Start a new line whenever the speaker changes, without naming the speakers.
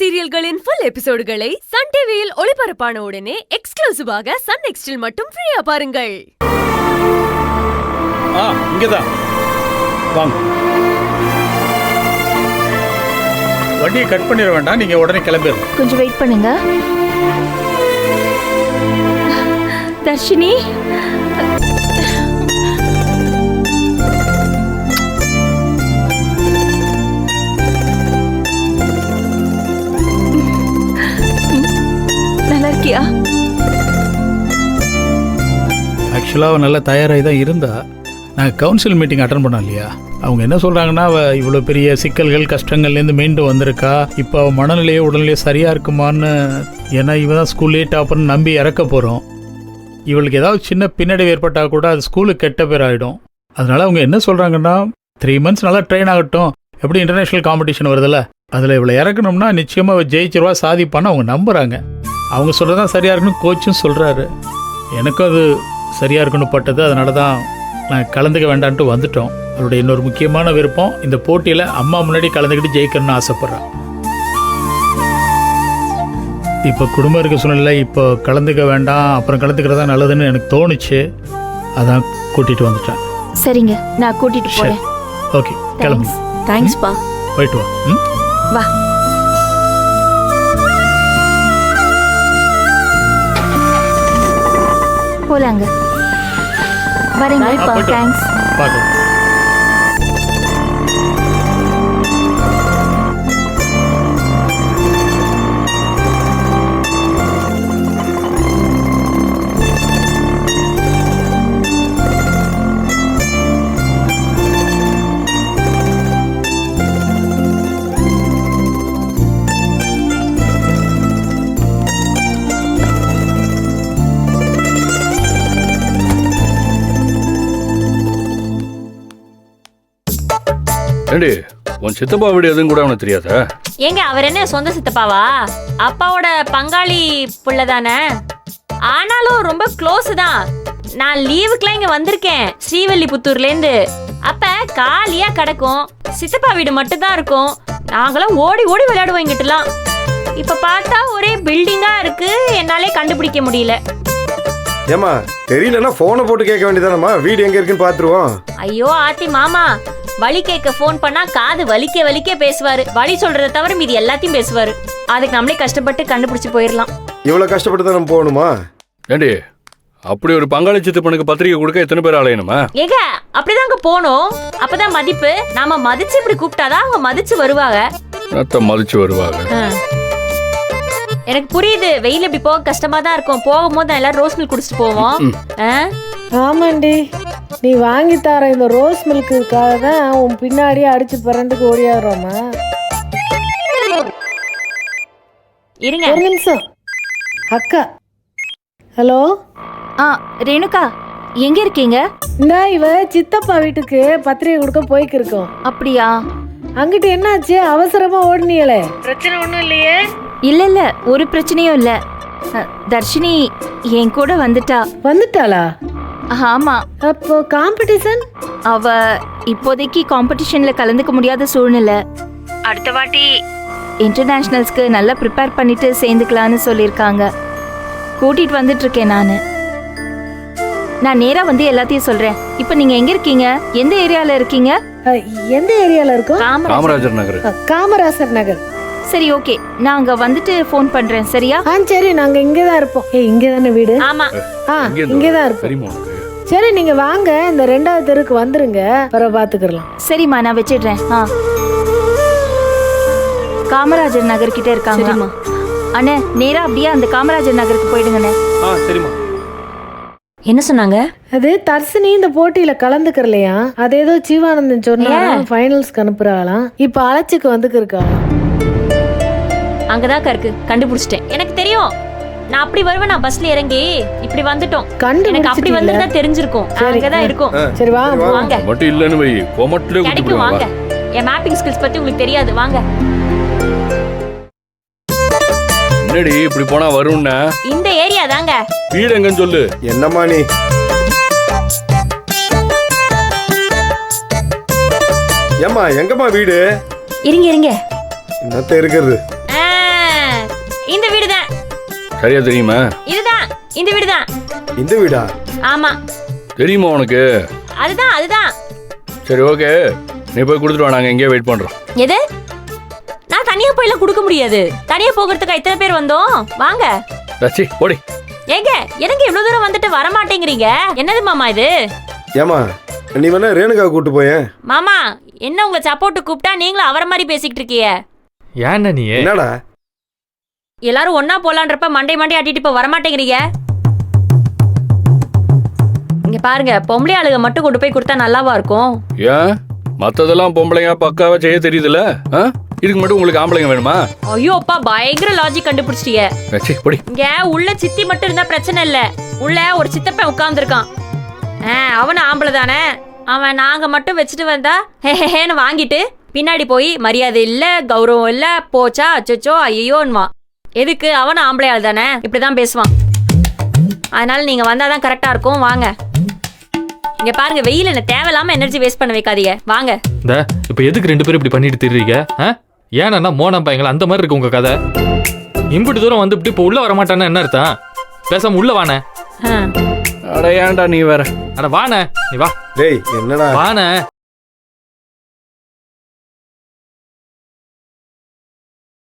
சீரியல்களின் full எபிசோடுகளை Sun டிவியில் ஒளிபரப்பான உடனே எக்ஸ்க்ளூசிவாக சன் நெக்ஸ்டில் மட்டும் ஃப்ரீயா பாருங்கள்.
இங்கதான் வாங்க. வண்டியை கட் பண்ணிட வேண்டாம், நீங்க உடனே கிளம்பிடுங்க.
கொஞ்சம் வெயிட் பண்ணுங்க. தர்ஷினி, நல்லா இருக்கியா?
ஆக்சுவலாக அவள் நல்லா தயாராகி தான் இருந்தா. நாங்கள் கவுன்சில் மீட்டிங் அட்டன் பண்ணோம் இல்லையா, அவங்க என்ன சொல்கிறாங்கன்னா, அவள் இவ்வளோ பெரிய சிக்கல்கள் கஷ்டங்கள்லேருந்து மீண்டு வந்திருக்கா, இப்போ அவள் மனநிலையே உடல்நிலையே சரியாக இருக்குமான்னு. ஏன்னா இவன் தான் ஸ்கூல்லேயே டாப்பர்னு நம்பி இறக்க போகிறோம். இவளுக்கு ஏதாவது சின்ன பின்னடைவு ஏற்பட்டால் கூட அது ஸ்கூலுக்கு கெட்ட பேர் ஆகிடும். அதனால் அவங்க என்ன சொல்கிறாங்கன்னா, 3 months நல்லா ட்ரெயின் ஆகட்டும், எப்படி இன்டர்நேஷ்னல் காம்படிஷன் வருதுல்ல, அதில் இவளை இறக்கணும்னா நிச்சயமாக அவள் ஜெயிச்சிருவா, சாதிப்பான்னு அவங்க நம்புகிறாங்க. அவங்க சொல்கிறது தான் சரியாக இருக்குன்னு கோச்சும் சொல்கிறாரு. எனக்கும் அது சரியாக இருக்குன்னு பட்டது. அதனால தான் நான் கலந்துக்க வேண்டான்ட்டு வந்துட்டோம். அவருடைய இன்னொரு முக்கியமான விருப்பம், இந்த போட்டியில் அம்மா முன்னாடி கலந்துக்கிட்டு ஜெயிக்கணும்னு ஆசைப்பட்றான். இப்போ குடும்பம் இருக்க சூழ்நிலை, இப்போ கலந்துக்க வேண்டாம், அப்புறம் கலந்துக்கிறதா நல்லதுன்னு எனக்கு தோணுச்சு. அதான் கூட்டிகிட்டு வந்துட்டேன்.
சரிங்க, நான் கூட்டிட்டு போறேன்.
ஓகே, கிளம்பு.
தேங்க்ஸ் பா.
போயிட்டு வா.
வா. போலாங்க. வரேங்க. தேங்க்ஸ்.
பார்க்கலாம்.
ஏண்டி, உன் சித்தப்பா வீடு எதுவும் கூட அவனுக்கு தெரியாதா?
ஏங்க, அவர் என்ன சொந்த சித்தப்பாவா? அப்பாவோட பங்காளி புள்ள தானே, ஆனாலும் ரொம்ப க்ளோஸ் தான். நான் லீவுக்குலாம் இங்க வந்திருக்கேன் ஸ்ரீவில்லிபுத்தூர்லேருந்து. அப்ப காலியா கிடக்கும், சித்தப்பா வீடு மட்டும் தான் இருக்கும். நாங்களாம் ஓடி ஓடி விளையாடுவோம் இங்கிட்டலாம். இப்ப பார்த்தா ஒரே பில்டிங்கா இருக்கு, என்னாலே கண்டுபிடிக்க முடியல.
ஏமா தெரியலன்னா போனை போட்டு கேட்க வேண்டியதானம்மா, வீடு எங்க இருக்குன்னு பாத்துருவோம்.
ஐயோ ஆத்தி மாமா, வழி கேட்க போன் பண்ணா காது வலிக்க வலிக்க பேசுவாரு. வழி சொல்றத தவிர மீதி எல்லாத்தையும் பேசுவாரு. அதுக்கு நம்மளே கஷ்டப்பட்டு கண்டுபிடிச்சு போயிடலாம்.
இவ்வளவு கஷ்டப்பட்டு தான் நம்ம போகணுமா?
ஏண்டி, அப்படி ஒரு பங்காளி சித்தப்பனுக்கு பத்திரிக்கை கொடுக்க எத்தனை பேர் அலையணுமா?
ஏங்க, அப்படிதாங்க போனோம். அப்பதான் மதிப்பு. நாம மதிச்சு இப்படி கூப்பிட்டாதான் அவங்க மதிச்சு வருவாங்க.
மதிச்சு வருவாங்க.
எனக்கு புரியுது, வெயில் இப்படி போக கஷ்டமா தான் இருக்கும். போகும்போது எல்லாரும் ரோஸ் மில்க் குடிச்சிட்டு போவோம்.
ஆமாண்டி, நீ வாங்கி தர இந்த ரோஸ் மில்க்குக்காக தான் உன் பின்னாடியே அடிச்சு பிறண்டுக்கு ஓடியாடுறோமா.
இருங்க
ஒரு நிமிஷம். அக்கா, ஹலோ.
ரேணுகா, எங்க இருக்கீங்க?
இந்த இவ சித்தப்பா வீட்டுக்கு பத்திரிகை கொடுக்க போய்க்கிருக்கோம்.
அப்படியா?
அங்கிட்டு என்னாச்சு, அவசரமா ஓடுனீங்களே? பிரச்சனை ஒண்ணும் இல்லையே?
இல்ல இல்ல, ஒரு பிரச்சனையும் இல்ல. தர்ஷினி என் கூட வந்துட்டாளா? ஆமா.
அப்போ காம்படிஷன்?
அவ இப்போதைக்கு காம்படிஷன்ல கலந்துக்க முடியாத சூழ்நிலை. அடுத்த வாட்டி இன்டர்நேஷனல்ஸ்க்கு நல்லா ப்ரிப்பேர் பண்ணிட்டு சேர்ந்துக்கலான்னு சொல்லியிருக்காங்க. கூட்டிட்டு வந்துட்டு இருக்கேன் நான் நேரா வந்து எல்லாத்தையும் சொல்றேன். இப்போ நீங்க எங்க இருக்கீங்க? எந்த ஏரியால இருக்கீங்க?
எந்த ஏரியால இருக்கோம்?
காமராஜர் நகர்.
காமராஜர் நகர்.
சரி, ஓகே, நான் அங்க வந்துட்டு ஃபோன் பண்றேன். சரியா?
சரி, நாங்க இங்கதான் இருப்போம். இங்கதானே வீடு?
ஆமா,
இங்கதான் இருப்போம். சரி, நீங்க வாங்க, இந்த 2வது தெருக்கு வந்துருங்க, பிறகு பாத்துக்கலாம்.
சரிம்மா, நான் வச்சிடுறேன். காமராஜர் நகர் கிட்ட இருக்காங்க. அண்ணே, நேரா அப்படியே அந்த காமராஜர் நகருக்கு போயிடுங்கண்ணே.
சரிம்மா.
என்ன சொன்னாங்க?
அது தர்ஷினி இந்த போட்டியில கலந்துக்கறலையா, அது ஏதோ ஜீவானந்தன் சொன்னா ஃபைனல்ஸ்க்கு அனுப்புறாங்களாம். இப்ப அழைச்சுக்கு வந்துக்கிருக்காங்களாம்.
அங்கதான் இருக்கு, கண்டுபிடிச்சிட்டேன். எனக்கு தெரியும், நான் அப்படி வருவேன். நான் பஸ்ல இறங்கி இப்படி வந்துட்டோம். எனக்கு அப்படி வந்தா தெரிஞ்சிருக்கும். அங்கதான் இருக்கும்.
சரி வாங்க.
மட்டும் இல்லன்னு வை, கோமட்ல
கிடைக்கும். வாங்க. என் மேப்பிங் ஸ்கில்ஸ் பத்தி உங்களுக்கு தெரியாது, வாங்க.
என்னடி இப்படி போனா வரும்னா?
இந்த ஏரியா தாங்க.
வீடு எங்கன்னு சொல்லு.
என்னம்மா நீ? ஏம்மா எங்கம்மா வீடு?
இருங்க.
என்னத்த இருக்குது?
இந்த வீடு தான்.
சரியா தெரியுமா?
இதுதான் இந்த வீடு தான்.
இந்த வீடா?
ஆமா
தெரியுமா உனக்கு?
அதுதான்.
சரி ஓகே, நீ போய் கொடுத்துட்டு வா, நாங்கள் எங்கேயே வெயிட் பண்ணுறோம்.
எது? நான் தனியா போயெல்லாம் கொடுக்க முடியாது. தனியா போகிறதுக்கு இத்தனை பேர் வந்தோம். வாங்க.
ரச்சி ஓடி.
ஏங்க எனக்கு இவ்வளவு தூரம் வந்துட்டு வர மாட்டேங்கிறீங்க? என்னது மாமா இது?
ஏமா நீ வேணா ரேணுகா கூட்டு போயேன்.
மாமா என்ன உங்களை சப்போர்ட்டு கூப்பிட்டா நீங்களும் அவரை மாதிரி பேசிக்கிட்டு இருக்கீங்க.
ஏன்னா நீ
என்னடா?
எல்லாரும் ஒன்னா போலான்றப்ப மண்டை ஆட்டிட்டு இப்ப வரமாட்டேங்கிறீங்க. இங்க பாருங்க, பொம்பளை ஆளுக மட்டும் கொண்டு போய் கொடுத்தா நல்லாவா இருக்கும்?
ஏன் மற்றதெல்லாம் பொம்பளைங்க பக்காவா செய்ய தெரியுதுல்ல? இதுக்கு மட்டும் உங்களுக்கு ஆம்பளைங்க வேணுமா?
ஐயோ அப்பா, பயங்கர லாஜிக் கண்டுபிடிச்சிட்டீங்க.
ரச்சி போடி.
இங்க உள்ள சித்தி மட்டும் இருந்தா பிரச்சனை இல்ல. உள்ள ஒரு சித்தப்பன் உட்கார்ந்துருக்கான். அவன் ஆம்பளை தானே. அவன் நாங்க மட்டும் வச்சுட்டு வந்தா ஹேன்னு வாங்கிட்டு பின்னாடி போய் மரியாதை இல்ல, கௌரவம் இல்ல, போச்சா அச்சோ ஐயோன்னுவா. எதுக்கு? அவன் ஆம்பளை ஆள் தானே, இப்படிதான் பேசுவான். அதனால நீங்க வந்தாதான் கரெக்டா இருக்கும். வாங்க. இங்க பாருங்க, வெயில் என்ன தேவையில்லாம எனர்ஜி வேஸ்ட் பண்ண வைக்காதீங்க. வாங்க.
இந்த இப்ப எதுக்கு 2 பேரும் இப்படி பண்ணிட்டு திரிறீங்க? ஏன்னா மோனா பையங்களா அந்த மாதிரி இருக்கு உங்க கதை. இம்புட்டு தூரம் வந்து இப்படி இப்ப உள்ள வர மாட்டானே என்ன அர்த்தம்? பேசாம உள்ள வானே.
அட ஏன்டா நீ வேற.
அட வானே, நீ வா.
டேய் என்னடா?
வானே.